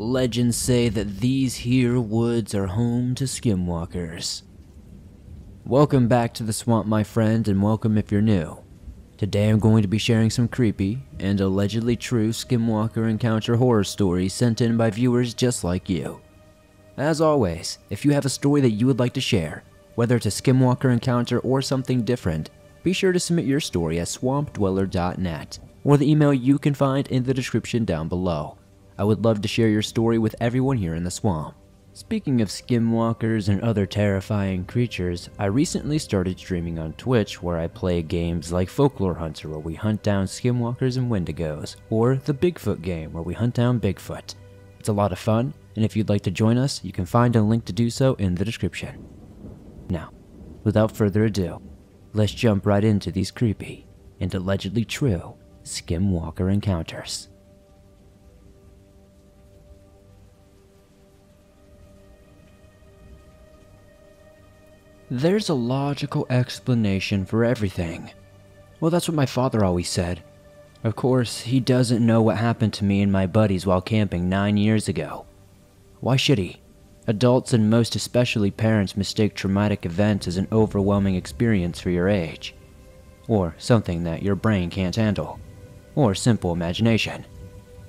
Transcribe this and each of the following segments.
Legends say that these here woods are home to skinwalkers. Welcome back to the swamp, my friend, and welcome if you're new. Today I'm going to be sharing some creepy and allegedly true skinwalker encounter horror stories sent in by viewers just like you. As always, if you have a story that you would like to share, whether it's a skinwalker encounter or something different, be sure to submit your story at swampdweller.net or the email you can find in the description down below. I would love to share your story with everyone here in the swamp. Speaking of skinwalkers and other terrifying creatures, I recently started streaming on Twitch where I play games like Folklore Hunter where we hunt down skinwalkers and wendigos, or the Bigfoot game where we hunt down Bigfoot. It's a lot of fun, and if you'd like to join us, you can find a link to do so in the description. Now, without further ado, let's jump right into these creepy and allegedly true skinwalker encounters. There's a logical explanation for everything. Well, that's what my father always said. Of course, he doesn't know what happened to me and my buddies while camping 9 years ago. Why should he? Adults and most especially parents mistake traumatic events as an overwhelming experience for your age. Or something that your brain can't handle. Or simple imagination.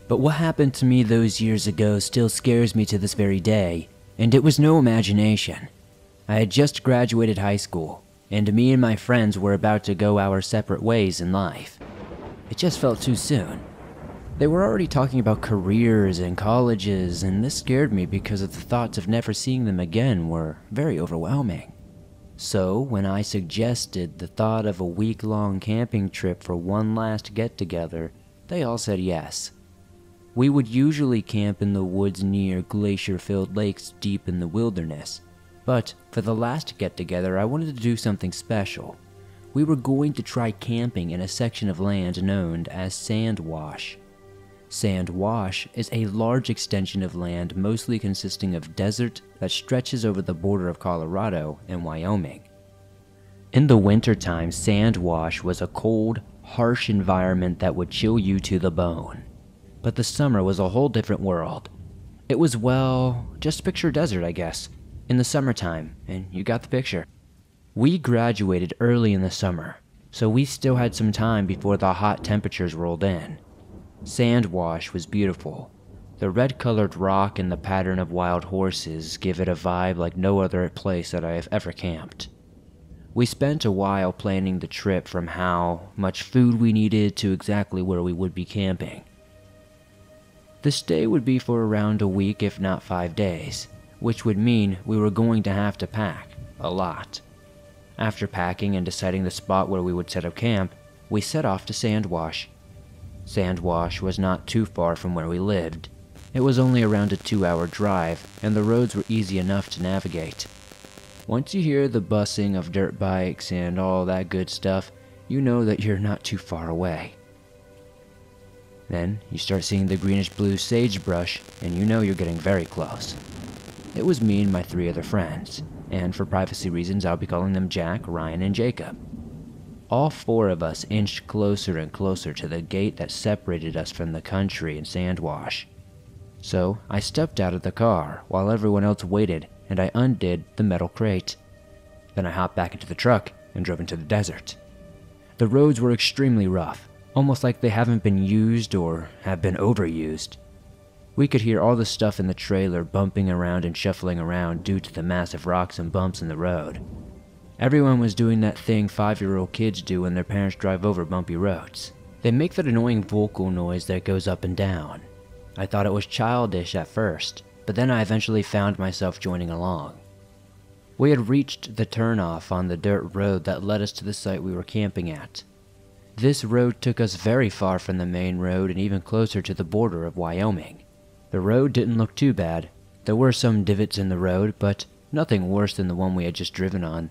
But what happened to me those years ago still scares me to this very day, and it was no imagination. I had just graduated high school, and me and my friends were about to go our separate ways in life. It just felt too soon. They were already talking about careers and colleges, and this scared me because of the thoughts of never seeing them again were very overwhelming. So, when I suggested the thought of a week-long camping trip for one last get-together, they all said yes. We would usually camp in the woods near glacier-filled lakes deep in the wilderness. But for the last get-together, I wanted to do something special. We were going to try camping in a section of land known as Sand Wash. Sand Wash is a large extension of land mostly consisting of desert that stretches over the border of Colorado and Wyoming. In the wintertime, Sand Wash was a cold, harsh environment that would chill you to the bone. But the summer was a whole different world. It was, well, just picture desert, I guess. In the summertime, and you got the picture. We graduated early in the summer, so we still had some time before the hot temperatures rolled in. Sand Wash was beautiful. The red-colored rock and the pattern of wild horses give it a vibe like no other place that I have ever camped. We spent a while planning the trip from how much food we needed to exactly where we would be camping. The stay would be for around a week if not 5 days. Which would mean we were going to have to pack a lot. After packing and deciding the spot where we would set up camp, we set off to Sand Wash. Sand Wash was not too far from where we lived. It was only around a 2-hour drive, and the roads were easy enough to navigate. Once you hear the bussing of dirt bikes and all that good stuff, you know that you're not too far away. Then you start seeing the greenish-blue sagebrush, and you know you're getting very close. It was me and my 3 other friends, and for privacy reasons I'll be calling them Jack, Ryan, and Jacob. All 4 of us inched closer and closer to the gate that separated us from the country and Sand Wash. So I stepped out of the car while everyone else waited, and I undid the metal crate. Then I hopped back into the truck and drove into the desert. The roads were extremely rough, almost like they haven't been used or have been overused. We could hear all the stuff in the trailer bumping around and shuffling around due to the massive rocks and bumps in the road. Everyone was doing that thing 5-year-old kids do when their parents drive over bumpy roads. They make that annoying vocal noise that goes up and down. I thought it was childish at first, but then I eventually found myself joining along. We had reached the turnoff on the dirt road that led us to the site we were camping at. This road took us very far from the main road and even closer to the border of Wyoming. The road didn't look too bad. There were some divots in the road, but nothing worse than the one we had just driven on.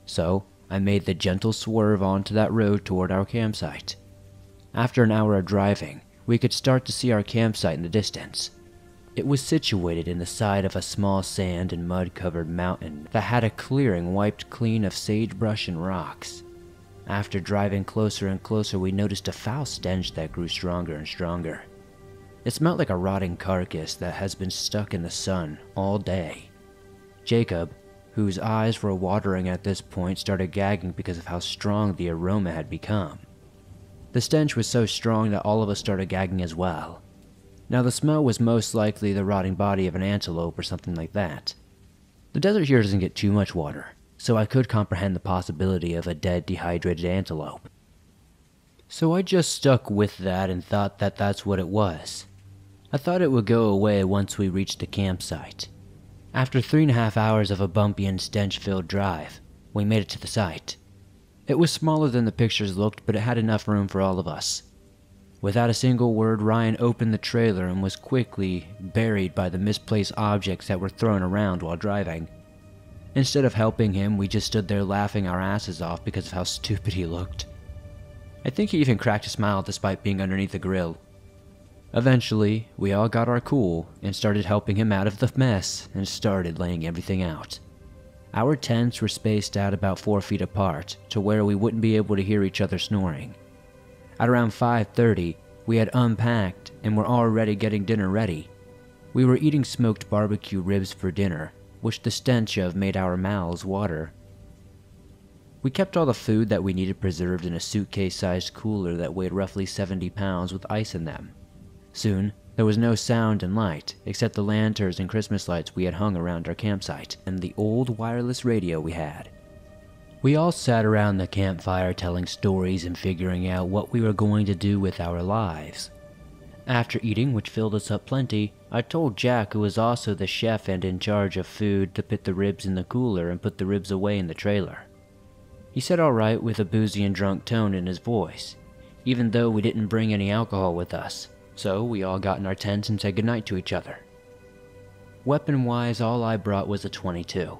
So, I made the gentle swerve onto that road toward our campsite. After an hour of driving, we could start to see our campsite in the distance. It was situated in the side of a small sand and mud-covered mountain that had a clearing wiped clean of sagebrush and rocks. After driving closer and closer, we noticed a foul stench that grew stronger and stronger. It smelled like a rotting carcass that has been stuck in the sun all day. Jacob, whose eyes were watering at this point, started gagging because of how strong the aroma had become. The stench was so strong that all of us started gagging as well. Now the smell was most likely the rotting body of an antelope or something like that. The desert here doesn't get too much water, so I could comprehend the possibility of a dead, dehydrated antelope. So I just stuck with that and thought that that's what it was. I thought it would go away once we reached the campsite. After 3.5 hours of a bumpy and stench-filled drive, we made it to the site. It was smaller than the pictures looked, but it had enough room for all of us. Without a single word, Ryan opened the trailer and was quickly buried by the misplaced objects that were thrown around while driving. Instead of helping him, we just stood there laughing our asses off because of how stupid he looked. I think he even cracked a smile despite being underneath the grill. Eventually, we all got our cool and started helping him out of the mess and started laying everything out. Our tents were spaced out about 4 feet apart to where we wouldn't be able to hear each other snoring. At around 5:30, we had unpacked and were already getting dinner ready. We were eating smoked barbecue ribs for dinner, which the stench of made our mouths water. We kept all the food that we needed preserved in a suitcase-sized cooler that weighed roughly 70 pounds with ice in them. Soon, there was no sound and light, except the lanterns and Christmas lights we had hung around our campsite, and the old wireless radio we had. We all sat around the campfire telling stories and figuring out what we were going to do with our lives. After eating, which filled us up plenty, I told Jack, who was also the chef and in charge of food, to put the ribs in the cooler and put the ribs away in the trailer. He said alright with a boozy and drunk tone in his voice, even though we didn't bring any alcohol with us. So we all got in our tents and said goodnight to each other. Weapon-wise, all I brought was a .22.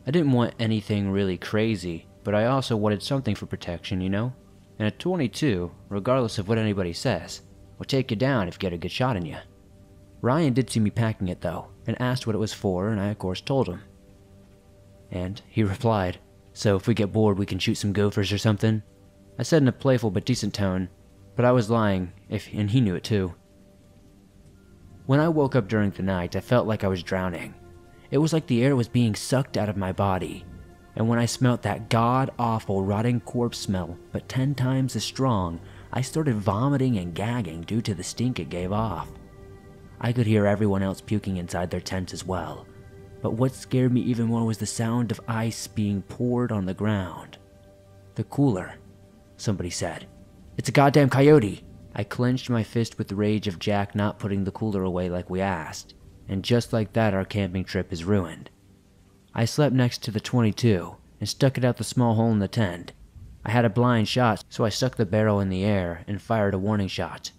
I didn't want anything really crazy, but I also wanted something for protection, you know? And a .22, regardless of what anybody says, will take you down if you get a good shot in you. Ryan did see me packing it though, and asked what it was for, and I of course told him. And he replied, "So if we get bored we can shoot some gophers or something?" I said in a playful but decent tone, but I was lying, and he knew it too. When I woke up during the night, I felt like I was drowning. It was like the air was being sucked out of my body, and when I smelt that god-awful rotting corpse smell, but 10 times as strong, I started vomiting and gagging due to the stink it gave off. I could hear everyone else puking inside their tents as well, but what scared me even more was the sound of ice being poured on the ground. "The cooler," somebody said. "It's a goddamn coyote!" I clenched my fist with the rage of Jack not putting the cooler away like we asked, and just like that our camping trip is ruined. I slept next to the .22 and stuck it out the small hole in the tent. I had a blind shot, so I stuck the barrel in the air and fired a warning shot.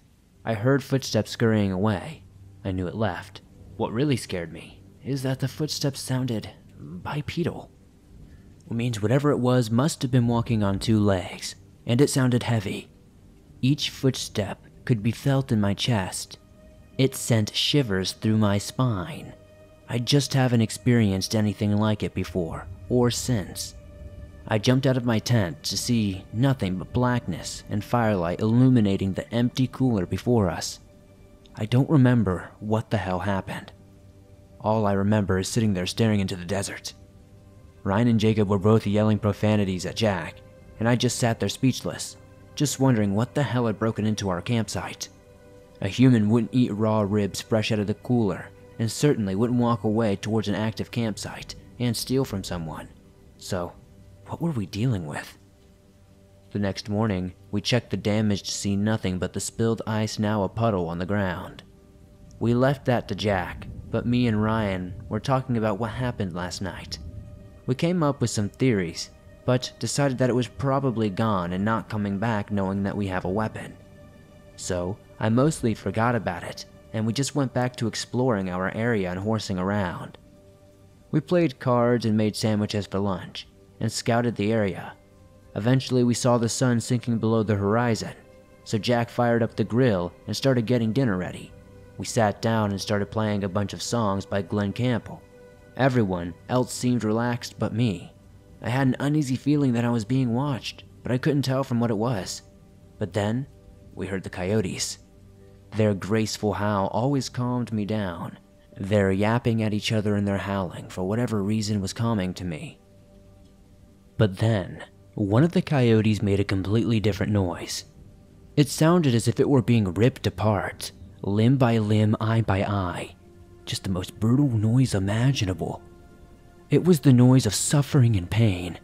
I heard footsteps scurrying away. I knew it left. What really scared me is that the footsteps sounded bipedal. Which means whatever it was must have been walking on 2 legs, and it sounded heavy. Each footstep could be felt in my chest. It sent shivers through my spine. I just haven't experienced anything like it before, or since. I jumped out of my tent to see nothing but blackness and firelight illuminating the empty cooler before us. I don't remember what the hell happened. All I remember is sitting there staring into the desert. Ryan and Jacob were both yelling profanities at Jack, and I just sat there speechless, just wondering what the hell had broken into our campsite. A human wouldn't eat raw ribs fresh out of the cooler, and certainly wouldn't walk away towards an active campsite and steal from someone. So, what were we dealing with? The next morning, we checked the damage to see nothing but the spilled ice, now a puddle on the ground. We left that to Jack, but me and Ryan were talking about what happened last night. We came up with some theories, but decided that it was probably gone and not coming back, knowing that we have a weapon. So, I mostly forgot about it, and we just went back to exploring our area and horsing around. We played cards and made sandwiches for lunch, and scouted the area. Eventually we saw the sun sinking below the horizon, so Jack fired up the grill and started getting dinner ready. We sat down and started playing a bunch of songs by Glen Campbell. Everyone else seemed relaxed but me. I had an uneasy feeling that I was being watched, but I couldn't tell from what it was. But then, we heard the coyotes. Their graceful howl always calmed me down. Their yapping at each other and their howling, for whatever reason, was calming to me. But then, one of the coyotes made a completely different noise. It sounded as if it were being ripped apart, limb by limb, eye by eye. Just the most brutal noise imaginable. It was the noise of suffering and pain.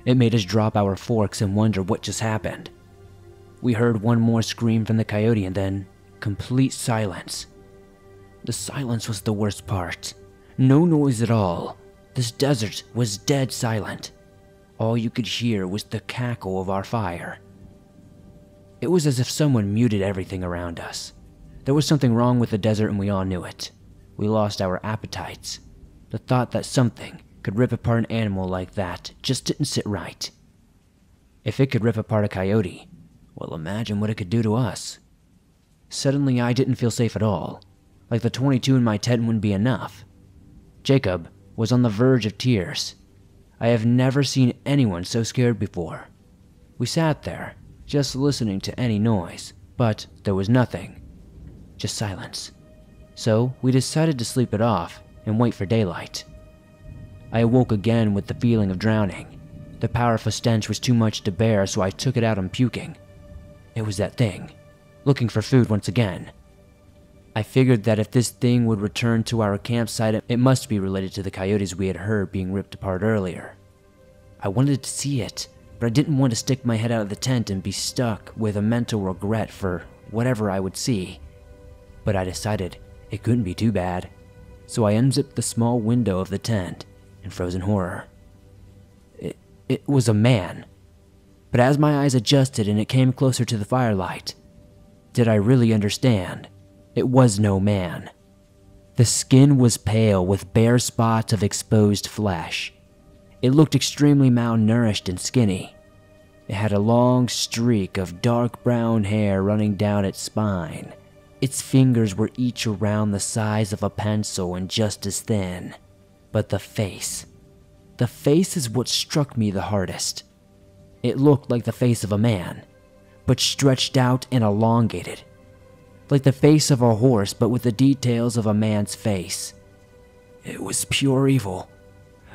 It made us drop our forks and wonder what just happened. We heard one more scream from the coyote and then complete silence. The silence was the worst part. No noise at all. This desert was dead silent. All you could hear was the cackle of our fire. It was as if someone muted everything around us. There was something wrong with the desert and we all knew it. We lost our appetites. The thought that something could rip apart an animal like that just didn't sit right. If it could rip apart a coyote, well, imagine what it could do to us. Suddenly, I didn't feel safe at all. Like the 22 in my tent wouldn't be enough. Jacob was on the verge of tears. I have never seen anyone so scared before. We sat there, just listening to any noise, but there was nothing. Just silence. So we decided to sleep it off and wait for daylight. I awoke again with the feeling of drowning. The powerful stench was too much to bear, so I took it out on puking. It was that thing, looking for food once again. I figured that if this thing would return to our campsite, it must be related to the coyotes we had heard being ripped apart earlier. I wanted to see it, but I didn't want to stick my head out of the tent and be stuck with a mental regret for whatever I would see. But I decided it couldn't be too bad, so I unzipped the small window of the tent in frozen horror. It was a man. But as my eyes adjusted and it came closer to the firelight, did I really understand? It was no man. The skin was pale with bare spots of exposed flesh. It looked extremely malnourished and skinny. It had a long streak of dark brown hair running down its spine. Its fingers were each around the size of a pencil and just as thin. But the face is what struck me the hardest. It looked like the face of a man, but stretched out and elongated. Like the face of a horse, but with the details of a man's face. It was pure evil.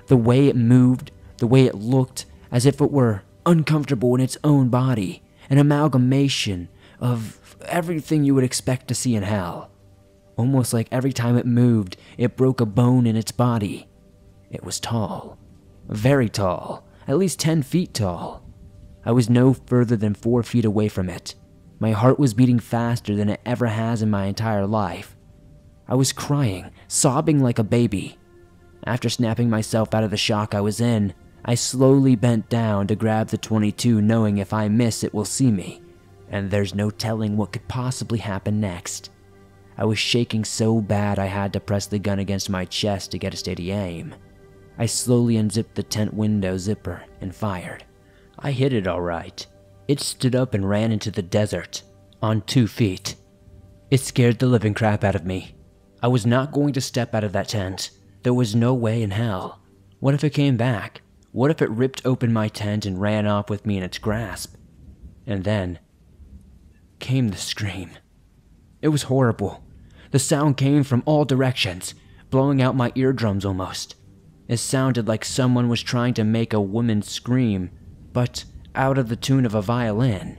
The way it moved, the way it looked, as if it were uncomfortable in its own body, an amalgamation of everything you would expect to see in hell. Almost like every time it moved, it broke a bone in its body. It was tall. Very tall. At least 10 feet tall. I was no further than 4 feet away from it. My heart was beating faster than it ever has in my entire life. I was crying, sobbing like a baby. After snapping myself out of the shock I was in, I slowly bent down to grab the 22, knowing if I miss it will see me, and there's no telling what could possibly happen next. I was shaking so bad I had to press the gun against my chest to get a steady aim. I slowly unzipped the tent window zipper and fired. I hit it all right. It stood up and ran into the desert, on 2 feet. It scared the living crap out of me. I was not going to step out of that tent. There was no way in hell. What if it came back? What if it ripped open my tent and ran off with me in its grasp? And then came the scream. It was horrible. The sound came from all directions, blowing out my eardrums almost. It sounded like someone was trying to make a woman scream, but out of the tune of a violin.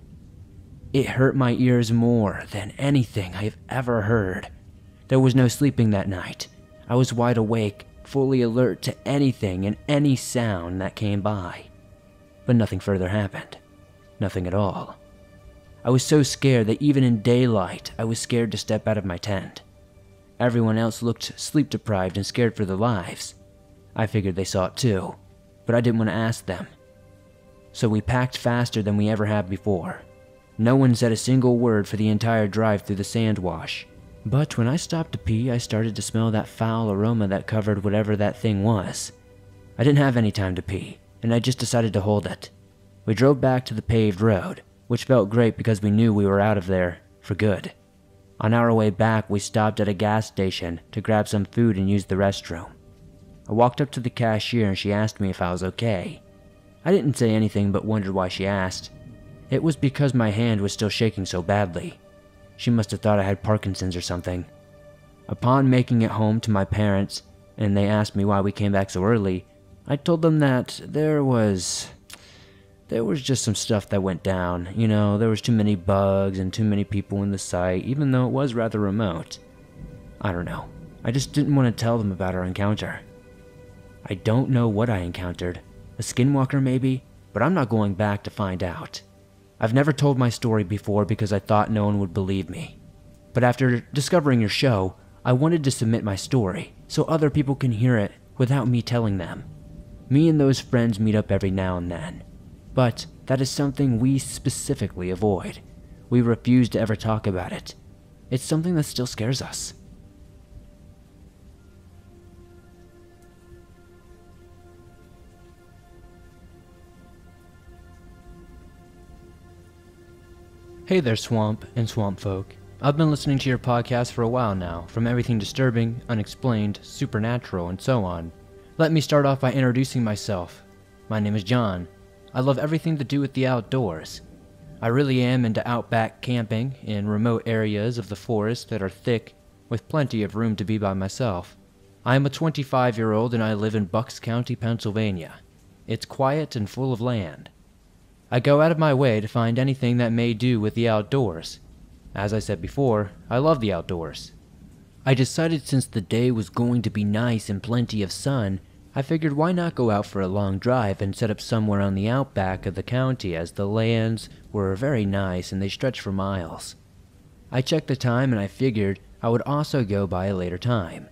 It hurt my ears more than anything I've ever heard. There was no sleeping that night. I was wide awake, fully alert to anything and any sound that came by. But nothing further happened. Nothing at all. I was so scared that even in daylight, I was scared to step out of my tent. Everyone else looked sleep-deprived and scared for their lives. I figured they saw it too, but I didn't want to ask them. So we packed faster than we ever have before. No one said a single word for the entire drive through the sand wash. But when I stopped to pee, I started to smell that foul aroma that covered whatever that thing was. I didn't have any time to pee, and I just decided to hold it. We drove back to the paved road, which felt great because we knew we were out of there for good. On our way back, we stopped at a gas station to grab some food and use the restroom. I walked up to the cashier and she asked me if I was okay. I didn't say anything but wondered why she asked. It was because my hand was still shaking so badly. She must have thought I had Parkinson's or something. Upon making it home to my parents, and they asked me why we came back so early, I told them that there was just some stuff that went down. You know, there was too many bugs and too many people in the site, even though it was rather remote. I don't know. I just didn't want to tell them about our encounter. I don't know what I encountered. A skinwalker maybe, but I'm not going back to find out. I've never told my story before because I thought no one would believe me. But after discovering your show, I wanted to submit my story so other people can hear it without me telling them. Me and those friends meet up every now and then, but that is something we specifically avoid. We refuse to ever talk about it. It's something that still scares us. Hey there, Swamp and Swamp Folk. I've been listening to your podcast for a while now, from everything disturbing, unexplained, supernatural, and so on. Let me start off by introducing myself. My name is John. I love everything to do with the outdoors. I really am into outback camping in remote areas of the forest that are thick, with plenty of room to be by myself. I am a 25-year-old and I live in Bucks County, Pennsylvania. It's quiet and full of land. I go out of my way to find anything that may do with the outdoors. As I said before, I love the outdoors. I decided since the day was going to be nice and plenty of sun, I figured why not go out for a long drive and set up somewhere on the outback of the county, as the lands were very nice and they stretched for miles. I checked the time and I figured I would also go by a later time.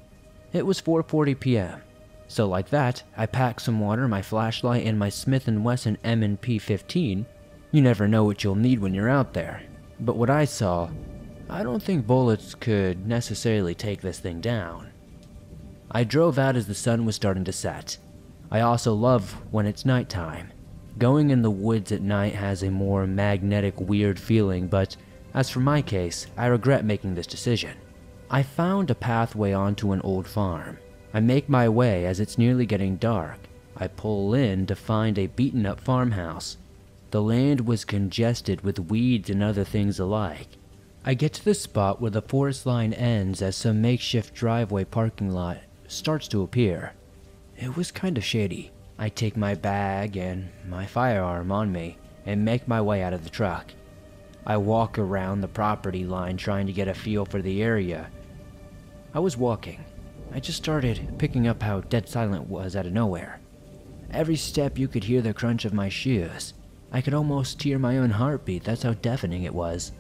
It was 4:40 p.m. So like that, I packed some water, my flashlight, and my Smith & Wesson M&P 15. You never know what you'll need when you're out there. But what I saw, I don't think bullets could necessarily take this thing down. I drove out as the sun was starting to set. I also love when it's nighttime. Going in the woods at night has a more magnetic, weird feeling, but as for my case, I regret making this decision. I found a pathway onto an old farm. I make my way as it's nearly getting dark. I pull in to find a beaten-up farmhouse. The land was congested with weeds and other things alike. I get to the spot where the forest line ends as some makeshift driveway parking lot starts to appear. It was kind of shady. I take my bag and my firearm on me and make my way out of the truck. I walk around the property line trying to get a feel for the area. I was walking. I just started picking up how dead silent it was out of nowhere. Every step you could hear the crunch of my shoes. I could almost hear my own heartbeat, that's how deafening it was.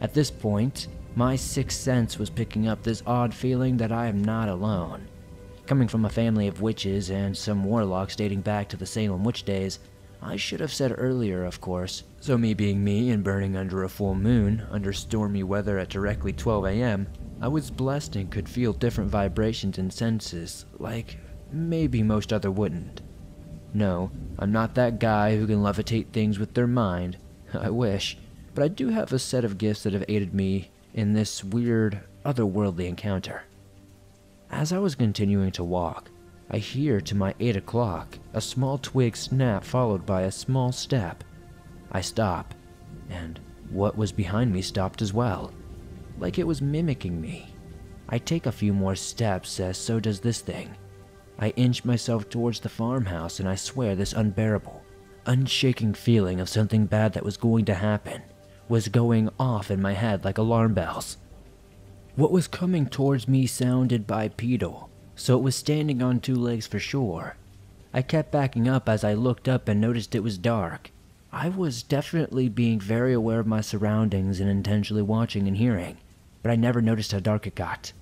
At this point, my sixth sense was picking up this odd feeling that I am not alone. Coming from a family of witches and some warlocks dating back to the Salem witch days, I should have said earlier, of course. So me being me and burning under a full moon, under stormy weather at directly 12 a.m., I was blessed and could feel different vibrations and senses, like maybe most other wouldn't. No, I'm not that guy who can levitate things with their mind. I wish, but I do have a set of gifts that have aided me in this weird, otherworldly encounter. As I was continuing to walk, I hear to my 8 o'clock a small twig snap followed by a small step. I stop, and what was behind me stopped as well, like it was mimicking me. I take a few more steps, as so does this thing. I inch myself towards the farmhouse, and I swear this unbearable, unshaking feeling of something bad that was going to happen was going off in my head like alarm bells. What was coming towards me sounded bipedal, so it was standing on 2 legs for sure. I kept backing up as I looked up and noticed it was dark. I was definitely being very aware of my surroundings and intentionally watching and hearing, but I never noticed how dark it got.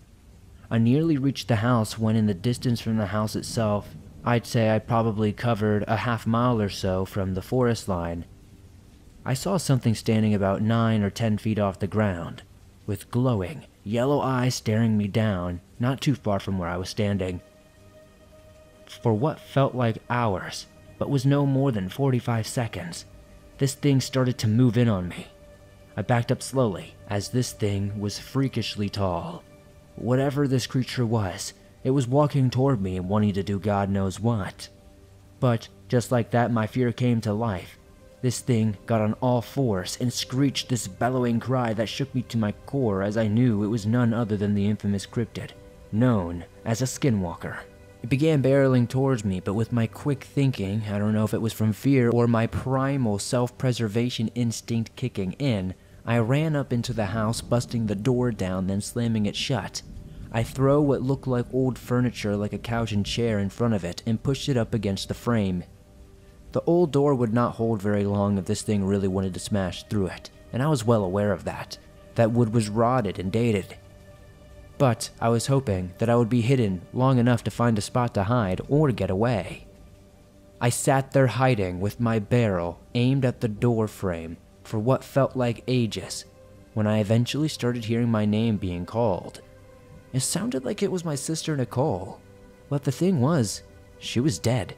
I nearly reached the house when in the distance from the house itself, I'd say I probably covered a half mile or so from the forest line. I saw something standing about 9 or 10 feet off the ground, with glowing, yellow eyes staring me down, not too far from where I was standing. For what felt like hours, but was no more than 45 seconds, this thing started to move in on me. I backed up slowly, as this thing was freakishly tall. Whatever this creature was, it was walking toward me and wanting to do God knows what. But just like that, my fear came to life. This thing got on all fours and screeched this bellowing cry that shook me to my core, as I knew it was none other than the infamous cryptid, known as a skinwalker. It began barreling towards me, but with my quick thinking, I don't know if it was from fear or my primal self-preservation instinct kicking in, I ran up into the house, busting the door down, then slamming it shut. I throw what looked like old furniture like a couch and chair in front of it and pushed it up against the frame. The old door would not hold very long if this thing really wanted to smash through it, and I was well aware of that. That wood was rotted and dated. But I was hoping that I would be hidden long enough to find a spot to hide or get away. I sat there hiding with my barrel aimed at the door frame for what felt like ages, when I eventually started hearing my name being called. It sounded like it was my sister Nicole, but the thing was, she was dead.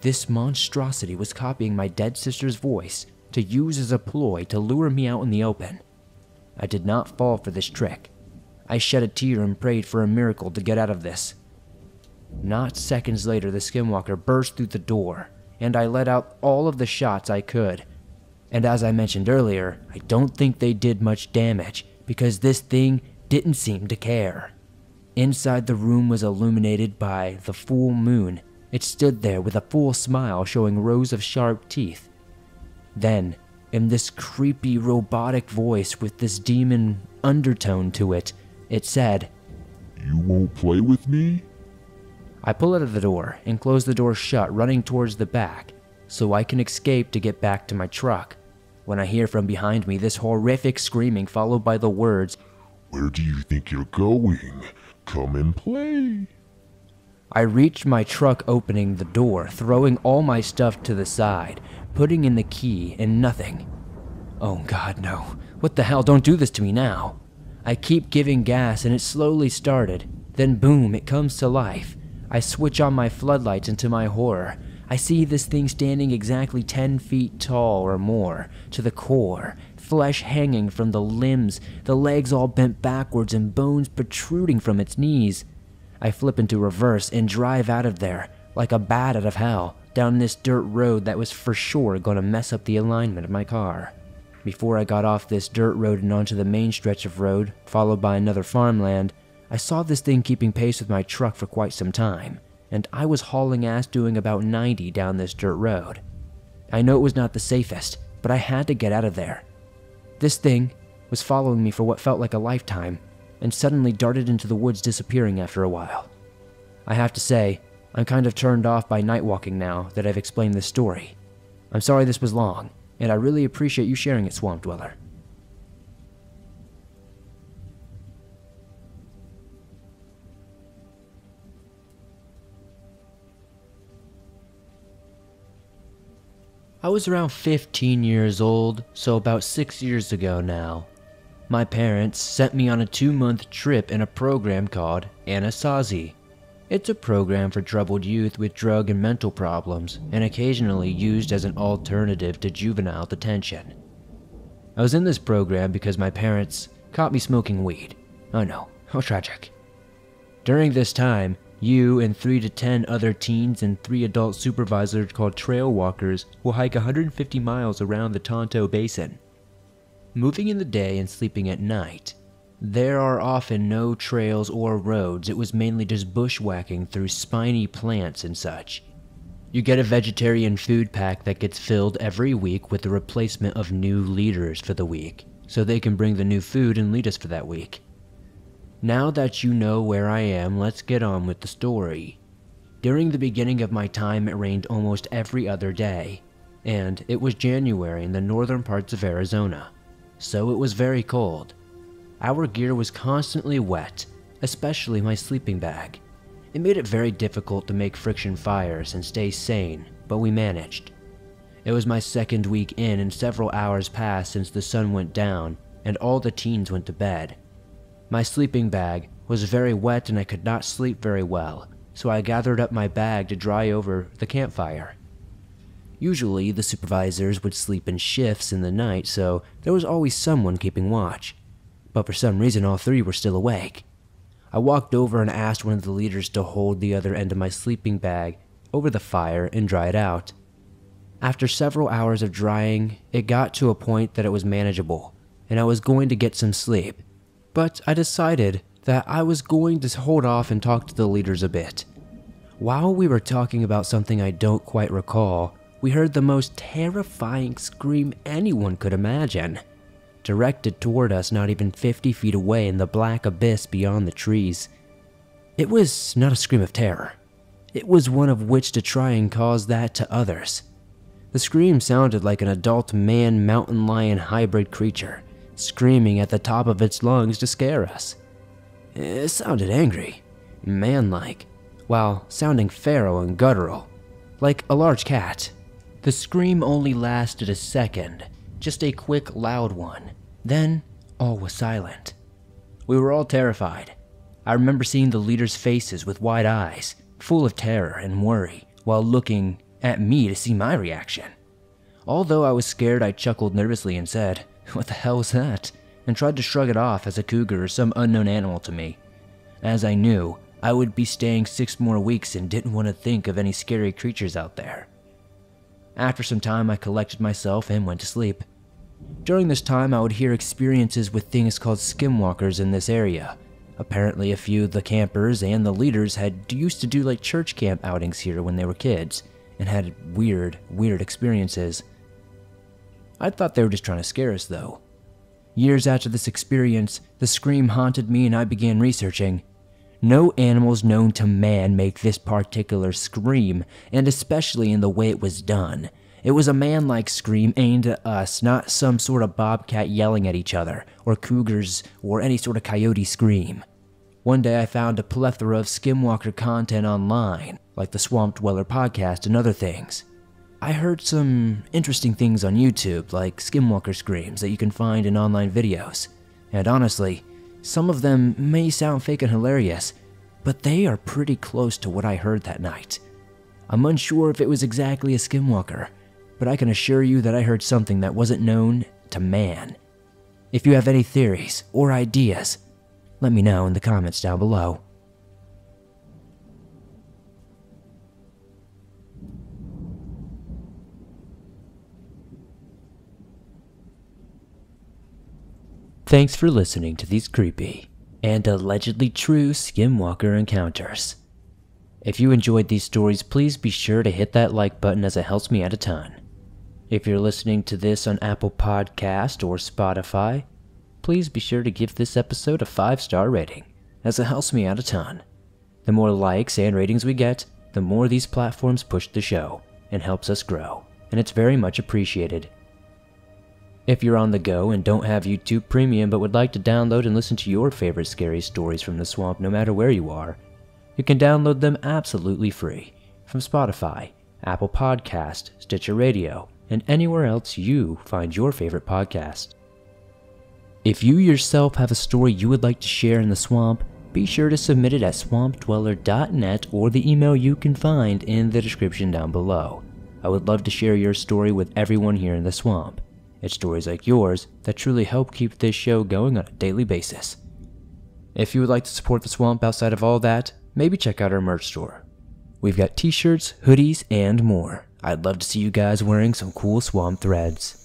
This monstrosity was copying my dead sister's voice to use as a ploy to lure me out in the open. I did not fall for this trick. I shed a tear and prayed for a miracle to get out of this. Not seconds later, the skinwalker burst through the door, and I let out all of the shots I could. And as I mentioned earlier, I don't think they did much damage, because this thing didn't seem to care. Inside the room was illuminated by the full moon. It stood there with a full smile showing rows of sharp teeth. Then, in this creepy robotic voice with this demon undertone to it, it said, "You won't play with me?" I pull out of the door and close the door shut, running towards the back, so I can escape to get back to my truck, when I hear from behind me this horrific screaming followed by the words, "Where do you think you're going? Come and play." I reached my truck, opening the door, throwing all my stuff to the side, putting in the key, and nothing. Oh God, no. What the hell? Don't do this to me now. I keep giving gas and it slowly started. Then boom, it comes to life. I switch on my floodlights, and to my horror, I see this thing standing exactly 10 feet tall or more, to the core, flesh hanging from the limbs, the legs all bent backwards and bones protruding from its knees. I flip into reverse and drive out of there, like a bat out of hell, down this dirt road that was for sure gonna mess up the alignment of my car. Before I got off this dirt road and onto the main stretch of road, followed by another farmland, I saw this thing keeping pace with my truck for quite some time, and I was hauling ass doing about 90 down this dirt road. I know it was not the safest, but I had to get out of there. This thing was following me for what felt like a lifetime, and suddenly darted into the woods, disappearing after a while. I have to say, I'm kind of turned off by night walking now that I've explained this story. I'm sorry this was long, and I really appreciate you sharing it, Swamp Dweller. I was around 15 years old, so about 6 years ago now. My parents sent me on a 2-month trip in a program called Anasazi. It's a program for troubled youth with drug and mental problems, and occasionally used as an alternative to juvenile detention. I was in this program because my parents caught me smoking weed. Oh no, how tragic. During this time, you and 3 to 10 other teens and 3 adult supervisors called trail walkers will hike 150 miles around the Tonto Basin. Moving in the day and sleeping at night. There are often no trails or roads. It was mainly just bushwhacking through spiny plants and such. You get a vegetarian food pack that gets filled every week with the replacement of new leaders for the week, so they can bring the new food and lead us for that week. Now that you know where I am, let's get on with the story. During the beginning of my time, it rained almost every other day, and it was January in the northern parts of Arizona, so it was very cold. Our gear was constantly wet, especially my sleeping bag. It made it very difficult to make friction fires and stay sane, but we managed. It was my second week in, and several hours passed since the sun went down and all the teens went to bed. My sleeping bag was very wet and I could not sleep very well, so I gathered up my bag to dry over the campfire. Usually, the supervisors would sleep in shifts in the night, so there was always someone keeping watch. But for some reason, all 3 were still awake. I walked over and asked one of the leaders to hold the other end of my sleeping bag over the fire and dry it out. After several hours of drying, it got to a point that it was manageable, and I was going to get some sleep. But I decided that I was going to hold off and talk to the leaders a bit. While we were talking about something I don't quite recall, we heard the most terrifying scream anyone could imagine, directed toward us not even 50 feet away in the black abyss beyond the trees. It was not a scream of terror. It was one of which to try and cause that to others. The scream sounded like an adult man-mountain lion hybrid creature, screaming at the top of its lungs to scare us. It sounded angry, man-like, while sounding feral and guttural, like a large cat. The scream only lasted a second, just a quick, loud one. Then, all was silent. We were all terrified. I remember seeing the leaders' faces with wide eyes, full of terror and worry, while looking at me to see my reaction. Although I was scared, I chuckled nervously and said, "What the hell was that?" and tried to shrug it off as a cougar or some unknown animal to me, as I knew I would be staying 6 more weeks and didn't want to think of any scary creatures out there. After some time, I collected myself and went to sleep. During this time, I would hear experiences with things called skinwalkers in this area. Apparently, a few of the campers and the leaders had used to do like church camp outings here when they were kids, and had weird experiences. I thought they were just trying to scare us though. Years after this experience, the scream haunted me and I began researching. No animals known to man make this particular scream, and especially in the way it was done. It was a man-like scream aimed at us, not some sort of bobcat yelling at each other, or cougars, or any sort of coyote scream. One day I found a plethora of skinwalker content online, like the Swamp Dweller podcast and other things. I heard some interesting things on YouTube, like skinwalker screams that you can find in online videos. And honestly, some of them may sound fake and hilarious, but they are pretty close to what I heard that night. I'm unsure if it was exactly a skinwalker, but I can assure you that I heard something that wasn't known to man. If you have any theories or ideas, let me know in the comments down below. Thanks for listening to these creepy and allegedly true skinwalker encounters. If you enjoyed these stories, please be sure to hit that like button as it helps me out a ton. If you're listening to this on Apple Podcast or Spotify, please be sure to give this episode a 5-star rating, as it helps me out a ton. The more likes and ratings we get, the more these platforms push the show and helps us grow, and it's very much appreciated. If you're on the go and don't have YouTube Premium but would like to download and listen to your favorite scary stories from the swamp no matter where you are, you can download them absolutely free from Spotify, Apple Podcast, Stitcher Radio, and anywhere else you find your favorite podcast. If you yourself have a story you would like to share in the swamp, be sure to submit it at swampdweller.net or the email you can find in the description down below. I would love to share your story with everyone here in the swamp. It's stories like yours that truly help keep this show going on a daily basis. If you would like to support the swamp outside of all that, maybe check out our merch store. We've got t-shirts, hoodies, and more. I'd love to see you guys wearing some cool swamp threads.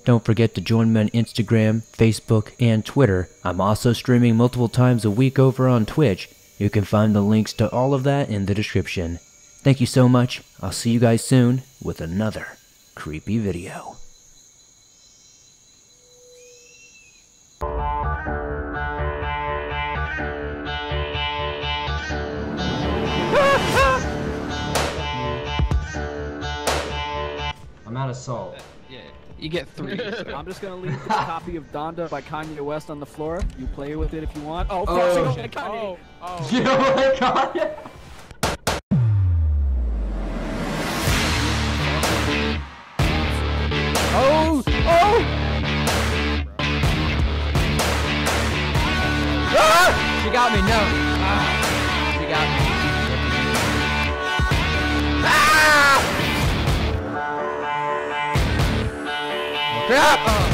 Don't forget to join me on Instagram, Facebook, and Twitter. I'm also streaming multiple times a week over on Twitch. You can find the links to all of that in the description. Thank you so much. I'll see you guys soon with another creepy video. I'm out of salt. Yeah, you get 3. So I'm just gonna leave this copy of Donda by Kanye West on the floor. You play with it if you want. Oh, fuck, you don't like Kanye. You don't like Kanye? Oh! Ah! She got me, no. She got me. Ah! Crap!